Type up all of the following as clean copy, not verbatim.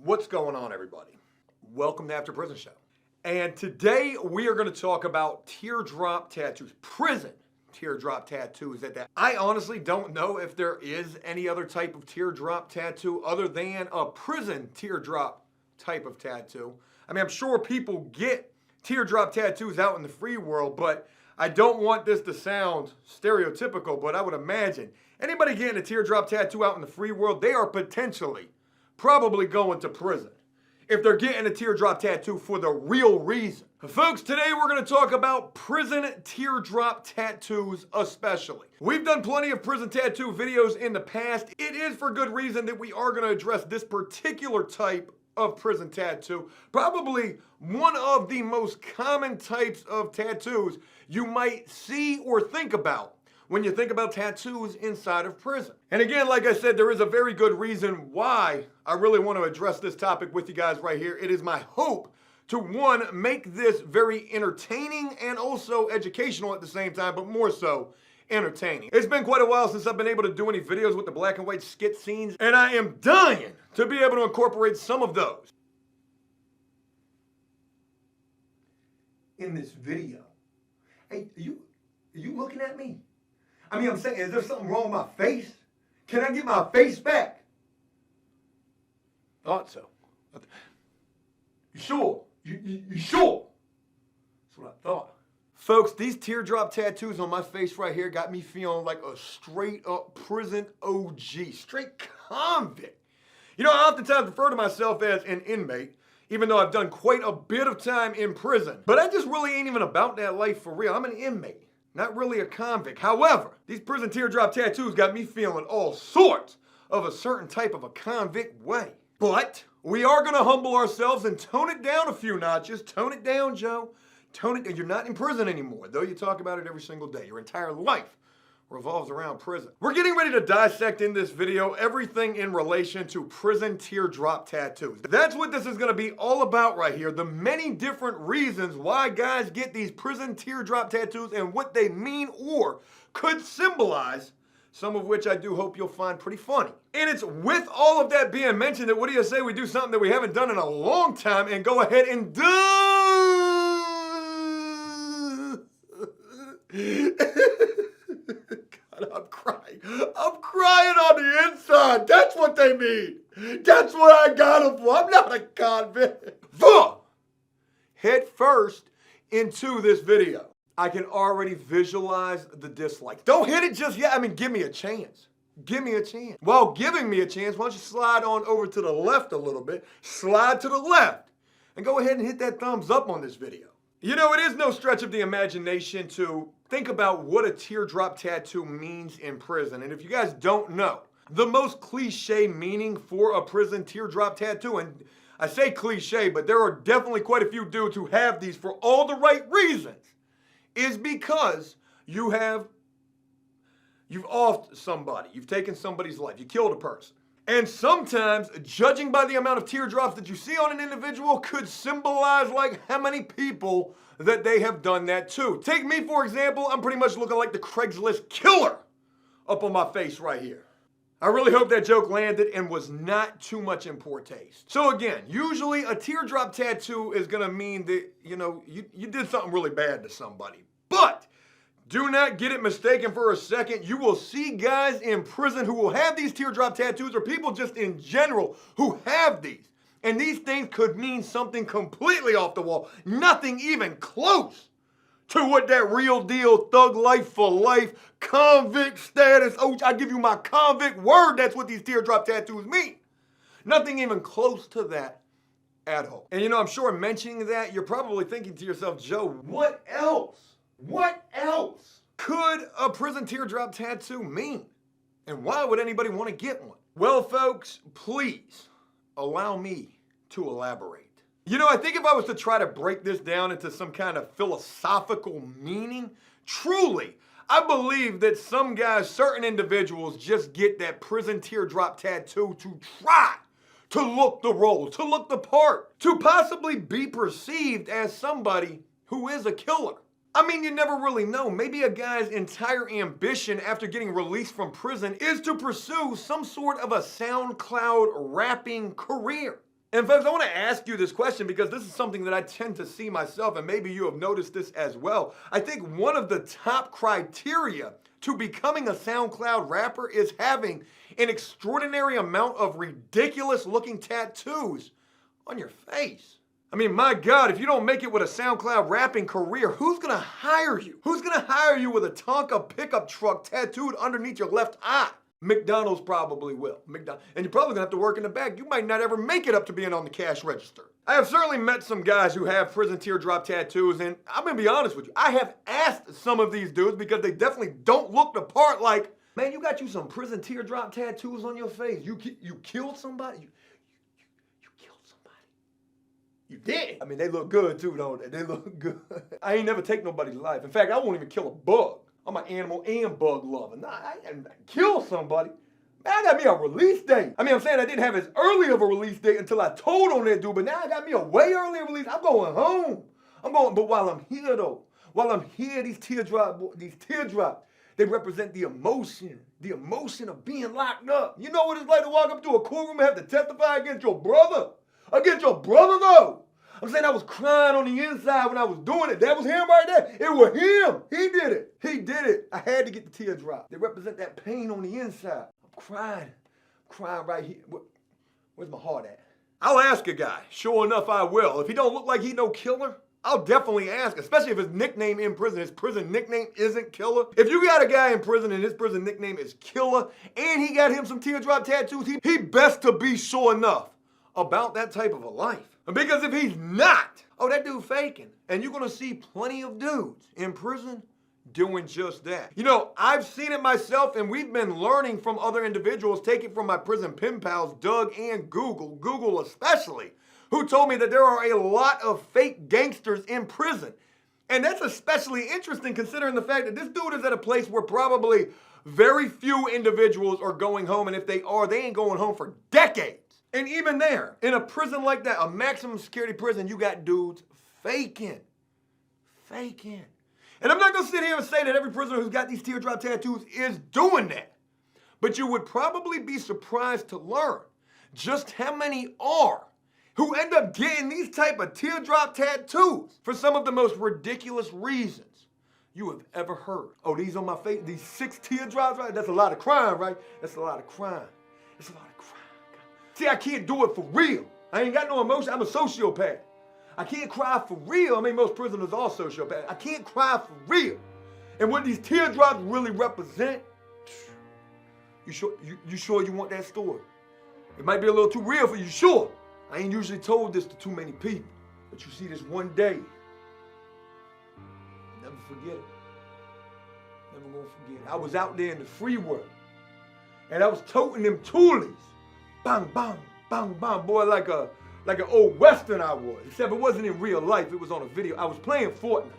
What's going on, everybody? Welcome to After Prison Show. And today we are going to talk about teardrop tattoos, prison teardrop tattoos. I honestly don't know if there is any other type of teardrop tattoo other than a prison teardrop type of tattoo. I mean, I'm sure people get teardrop tattoos out in the free world, but I don't want this to sound stereotypical, but I would imagine anybody getting a teardrop tattoo out in the free world, they are potentially probably going to prison if they're getting a teardrop tattoo for the real reason. Folks, today we're going to talk about prison teardrop tattoos especially. We've done plenty of prison tattoo videos in the past. It is for good reason that we are going to address this particular type of prison tattoo. Probably one of the most common types of tattoos you might see or think about when you think about tattoos inside of prison. And again, like I said, there is a very good reason why I really want to address this topic with you guys right here. It is my hope to, one, make this very entertaining and also educational at the same time, but more so entertaining. It's been quite a while since I've been able to do any videos with the black and white skit scenes, and I am dying to be able to incorporate some of those in this video. Hey, are you looking at me? I mean, I'm saying, is there something wrong with my face? Can I get my face back? Thought so. You sure? You sure? That's what I thought. Folks, these teardrop tattoos on my face right here got me feeling like a straight up prison OG, straight convict. You know, I oftentimes refer to myself as an inmate, even though I've done quite a bit of time in prison. But I just really ain't even about that life for real. I'm an inmate, not really a convict. However, these prison teardrop tattoos got me feeling all sorts of a certain type of a convict way. But we are gonna humble ourselves and tone it down a few notches. Tone it down, Joe. Tone it down. You're not in prison anymore, though you talk about it every single day. Your entire life revolves around prison. We're getting ready to dissect in this video everything in relation to prison teardrop tattoos. That's what this is gonna be all about right here. The many different reasons why guys get these prison teardrop tattoos and what they mean or could symbolize, some of which I do hope you'll find pretty funny. And it's with all of that being mentioned that what do you say we do something that we haven't done in a long time and go ahead and do... God, I'm crying. I'm crying on the inside. That's what they mean. That's what I got them for. I'm not a convict. Head first into this video. I can already visualize the dislikes. Don't hit it just yet. I mean, give me a chance. Give me a chance. While giving me a chance, why don't you slide on over to the left a little bit. Slide to the left. And go ahead and hit that thumbs up on this video. You know, it is no stretch of the imagination to think about what a teardrop tattoo means in prison. And if you guys don't know, the most cliche meaning for a prison teardrop tattoo, and I say cliche, but there are definitely quite a few dudes who have these for all the right reasons, is because you've offed somebody, you've taken somebody's life, you killed a person. And sometimes, judging by the amount of teardrops that you see on an individual, could symbolize like how many people that they have done that to. Take me, for example, I'm pretty much looking like the Craigslist killer up on my face right here. I really hope that joke landed and was not too much in poor taste. So again, usually a teardrop tattoo is gonna mean that, you know, you did something really bad to somebody. But do not get it mistaken for a second. You will see guys in prison who will have these teardrop tattoos, or people just in general who have these. And these things could mean something completely off the wall. Nothing even close to what that real deal, thug life for life, convict status, oh, I give you my convict word, that's what these teardrop tattoos mean. Nothing even close to that at all. And you know, I'm sure mentioning that, you're probably thinking to yourself, Joe, what else? What else could a prison teardrop tattoo mean? And why would anybody want to get one? Well, folks, please allow me to elaborate. You know, I think if I was to try to break this down into some kind of philosophical meaning, truly, I believe that some guys, certain individuals, just get that prison teardrop tattoo to try to look the role, to look the part, to possibly be perceived as somebody who is a killer. I mean, you never really know. Maybe a guy's entire ambition after getting released from prison is to pursue some sort of a SoundCloud rapping career. And folks, I want to ask you this question because this is something that I tend to see myself, and maybe you have noticed this as well. I think one of the top criteria to becoming a SoundCloud rapper is having an extraordinary amount of ridiculous looking tattoos on your face. I mean, my God, if you don't make it with a SoundCloud rapping career, who's gonna hire you? Who's gonna hire you with a Tonka pickup truck tattooed underneath your left eye? McDonald's probably will. And you're probably gonna have to work in the back. You might not ever make it up to being on the cash register. I have certainly met some guys who have prison teardrop tattoos, and I'm gonna be honest with you. I have asked some of these dudes because they definitely don't look the part. Like, man, you got you some prison teardrop tattoos on your face. You killed somebody? You killed somebody. You did. I mean, they look good too, don't they? They look good. I ain't never take nobody's life. In fact, I won't even kill a bug. I'm an animal and bug lover. Nah, I didn't kill somebody. Man, I got me a release date. I mean, I'm saying I didn't have as early of a release date until I told on that dude, but now I got me a way earlier release. I'm going home. But while I'm here though, these teardrops, they represent the emotion of being locked up. You know what it's like to walk up to a courtroom and have to testify against your brother? Against your brother though. I'm saying I was crying on the inside when I was doing it. That was him right there. It was him. He did it. He did it. I had to get the teardrop. They represent that pain on the inside. I'm crying right here. Where's my heart at? I'll ask a guy. Sure enough, I will. If he don't look like he no killer, I'll definitely ask, especially if his nickname in prison, his prison nickname isn't Killer. If you got a guy in prison and his prison nickname is Killer, and he got him some teardrop tattoos, he best to be sure enough about that type of a life. Because if he's not, oh, that dude faking. And you're gonna see plenty of dudes in prison doing just that. You know, I've seen it myself, and we've been learning from other individuals, take it from my prison pen pals, Doug and Google especially, who told me that there are a lot of fake gangsters in prison. And that's especially interesting considering the fact that this dude is at a place where probably very few individuals are going home, and if they are, they ain't going home for decades. And even there, in a prison like that, a maximum security prison, you got dudes faking. And I'm not gonna sit here and say that every prisoner who's got these teardrop tattoos is doing that. But you would probably be surprised to learn just how many are who end up getting these type of teardrop tattoos for some of the most ridiculous reasons you have ever heard. Oh, these on my face, these 6 teardrops, right? That's a lot of crime, right? That's a lot of crime. It's a lot of crime. See, I can't do it for real. I ain't got no emotion. I'm a sociopath. I can't cry for real. I mean, most prisoners are sociopaths. I can't cry for real. And what these teardrops really represent, you sure you want that story? It might be a little too real for you, sure. I ain't usually told this to too many people. But you see this one day, never forget it. Never gonna forget it. I was out there in the free world, and I was toting them toolies. Bang, bang, bang, bang, boy, like an old Western I was. Except it wasn't in real life, it was on a video. I was playing Fortnite.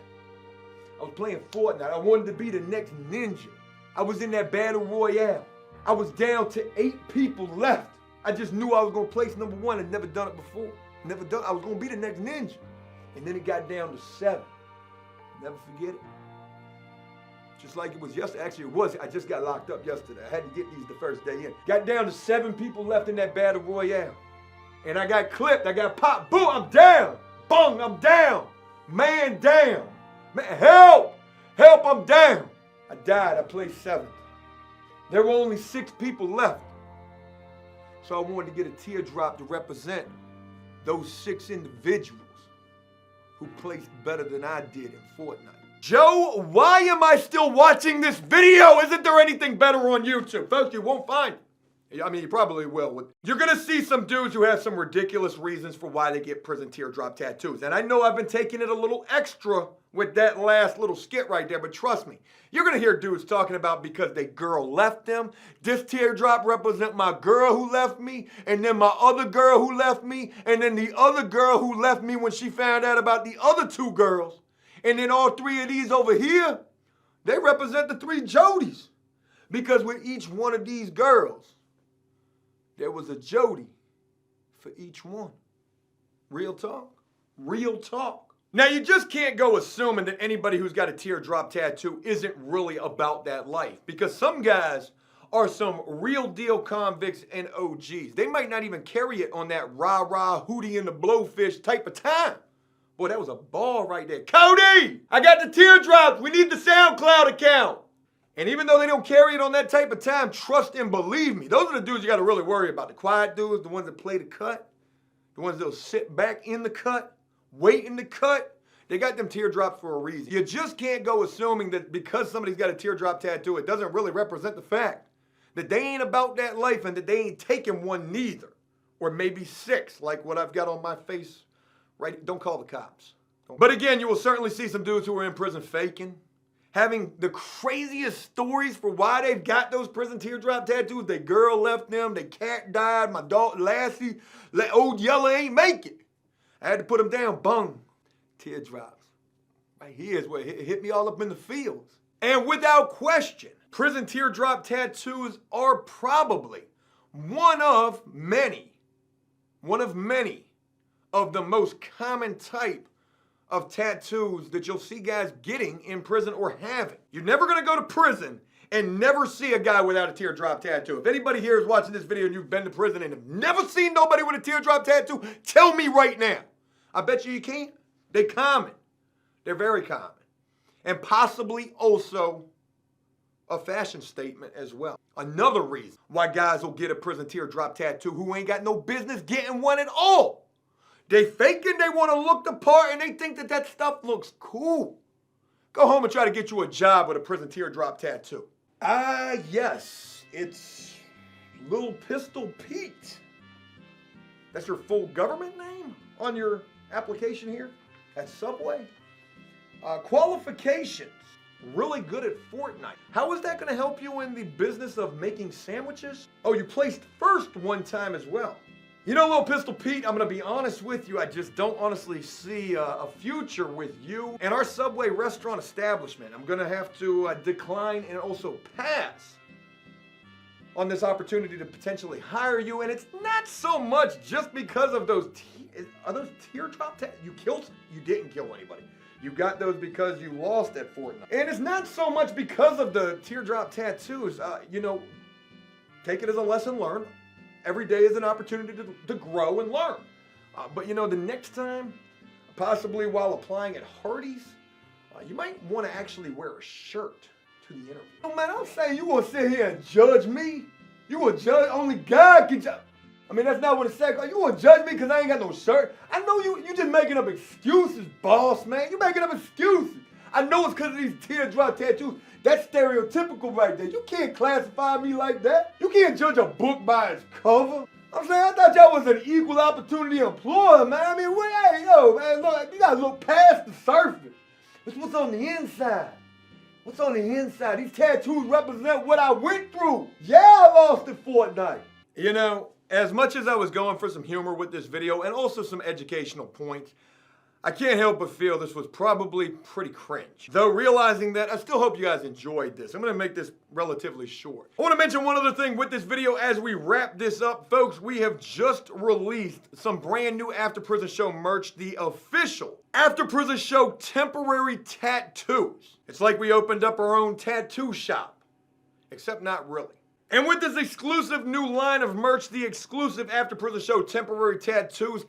I wanted to be the next ninja. I was in that battle royale. I was down to 8 people left. I just knew I was gonna place number 1 and never done it before. I was gonna be the next ninja. And then it got down to 7. Never forget it. Just like it was yesterday. Actually, it was. I just got locked up yesterday. I had to get these the first day in. Got down to 7 people left in that battle royale. And I got clipped. I got popped. Boom, I'm down. Bung, I'm down. Man down. Man, help. Help, I'm down. I died. I placed 7th. There were only 6 people left. So I wanted to get a teardrop to represent those 6 individuals who placed better than I did in Fortnite. Joe, why am I still watching this video? Isn't there anything better on YouTube? Folks, you won't find it. I mean, you probably will. You're gonna see some dudes who have some ridiculous reasons for why they get prison teardrop tattoos. And I know I've been taking it a little extra with that last little skit right there, but trust me, you're gonna hear dudes talking about because their girl left them. This teardrop represent my girl who left me, and then my other girl who left me, and then the other girl who left me when she found out about the other 2 girls. And then all 3 of these over here, they represent the 3 Jodies. Because with each one of these girls, there was a Jody for each one. Real talk. Real talk. Now, you just can't go assuming that anybody who's got a teardrop tattoo isn't really about that life. Because some guys are some real deal convicts and OGs. They might not even carry it on that rah-rah Hootie and the Blowfish type of time. Boy, that was a ball right there. Cody, I got the teardrops. We need the SoundCloud account. And even though they don't carry it on that type of time, trust and believe me, those are the dudes you got to really worry about. The quiet dudes, the ones that play the cut, the ones that'll sit back in the cut, wait in the cut. They got them teardrops for a reason. You just can't go assuming that because somebody's got a teardrop tattoo, it doesn't really represent the fact that they ain't about that life and that they ain't taking one neither. Or maybe 6, like what I've got on my face. Right? Don't call the cops. But again, you will certainly see some dudes who are in prison faking, having the craziest stories for why they've got those prison teardrop tattoos. Their girl left them, their cat died, my dog Lassie, old Yella ain't make it. I had to put him down, bung. Teardrops. Right here is where it hit me all up in the fields. And without question, prison teardrop tattoos are probably one of many of the most common type of tattoos that you'll see guys getting in prison or having. You're never gonna go to prison and never see a guy without a teardrop tattoo. If anybody here is watching this video and you've been to prison and have never seen nobody with a teardrop tattoo, tell me right now. I bet you can't. They're common. They're very common. And possibly also a fashion statement as well. Another reason why guys will get a prison teardrop tattoo who ain't got no business getting one at all. They faking they want to look the part and they think that that stuff looks cool. Go home and try to get you a job with a prison teardrop tattoo. Yes, it's Little Pistol Pete. That's your full government name on your application here at Subway. Qualifications, really good at Fortnite. How is that going to help you in the business of making sandwiches? Oh, you placed first one time as well. You know, Little Pistol Pete, I'm going to be honest with you. I just don't honestly see a future with you and our Subway restaurant establishment. I'm going to have to decline and also pass on this opportunity to potentially hire you. And it's not so much just because of those, are those teardrop tattoos? You didn't kill anybody. You got those because you lost at Fortnite. And it's not so much because of the teardrop tattoos. You know, take it as a lesson learned. Every day is an opportunity to grow and learn. But you know, the next time, possibly while applying at Hardee's, you might want to actually wear a shirt to the interview. Oh man, I'm saying you want to sit here and judge me? You want to judge? Only God can judge. I mean, that's not what it said. You want to judge me because I ain't got no shirt? I know you just making up excuses, boss, man. You making up excuses. I know it's because of these teardrop tattoos. That's stereotypical right there. You can't classify me like that. You can't judge a book by its cover. I'm saying, I thought y'all was an equal opportunity employer, man. I mean, hey, yo, man, look, you gotta look past the surface. It's what's on the inside. What's on the inside? These tattoos represent what I went through. Yeah, I lost at Fortnite. You know, as much as I was going for some humor with this video and also some educational points, I can't help but feel this was probably pretty cringe. Though realizing that, I still hope you guys enjoyed this. I'm gonna make this relatively short. I wanna mention one other thing with this video as we wrap this up. Folks, we have just released some brand new After Prison Show merch, the official After Prison Show temporary tattoos. It's like we opened up our own tattoo shop, except not really. And with this exclusive new line of merch, the exclusive After Prison Show temporary tattoos,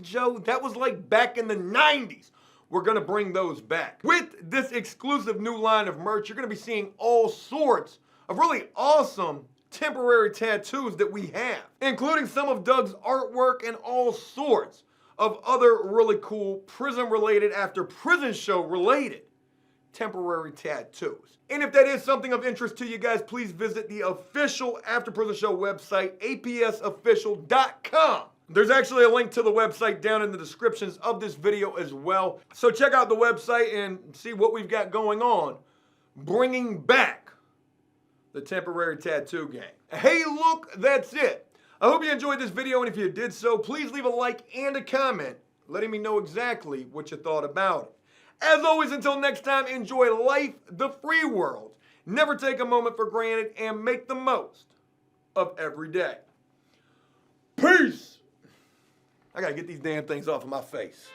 Joe, that was like back in the 90s. We're gonna bring those back. With this exclusive new line of merch, you're gonna be seeing all sorts of really awesome temporary tattoos that we have, including some of Doug's artwork and all sorts of other really cool prison-related, After Prison Show related temporary tattoos. And if that is something of interest to you guys, please visit the official After Prison Show website, apsofficial.com. There's actually a link to the website down in the descriptions of this video as well. So check out the website and see what we've got going on, bringing back the temporary tattoo gang. Hey, look, that's it. I hope you enjoyed this video, and if you did so, please leave a like and a comment letting me know exactly what you thought about it. As always, until next time, enjoy life, the free world. Never take a moment for granted and make the most of every day. Peace. I gotta get these damn things off of my face.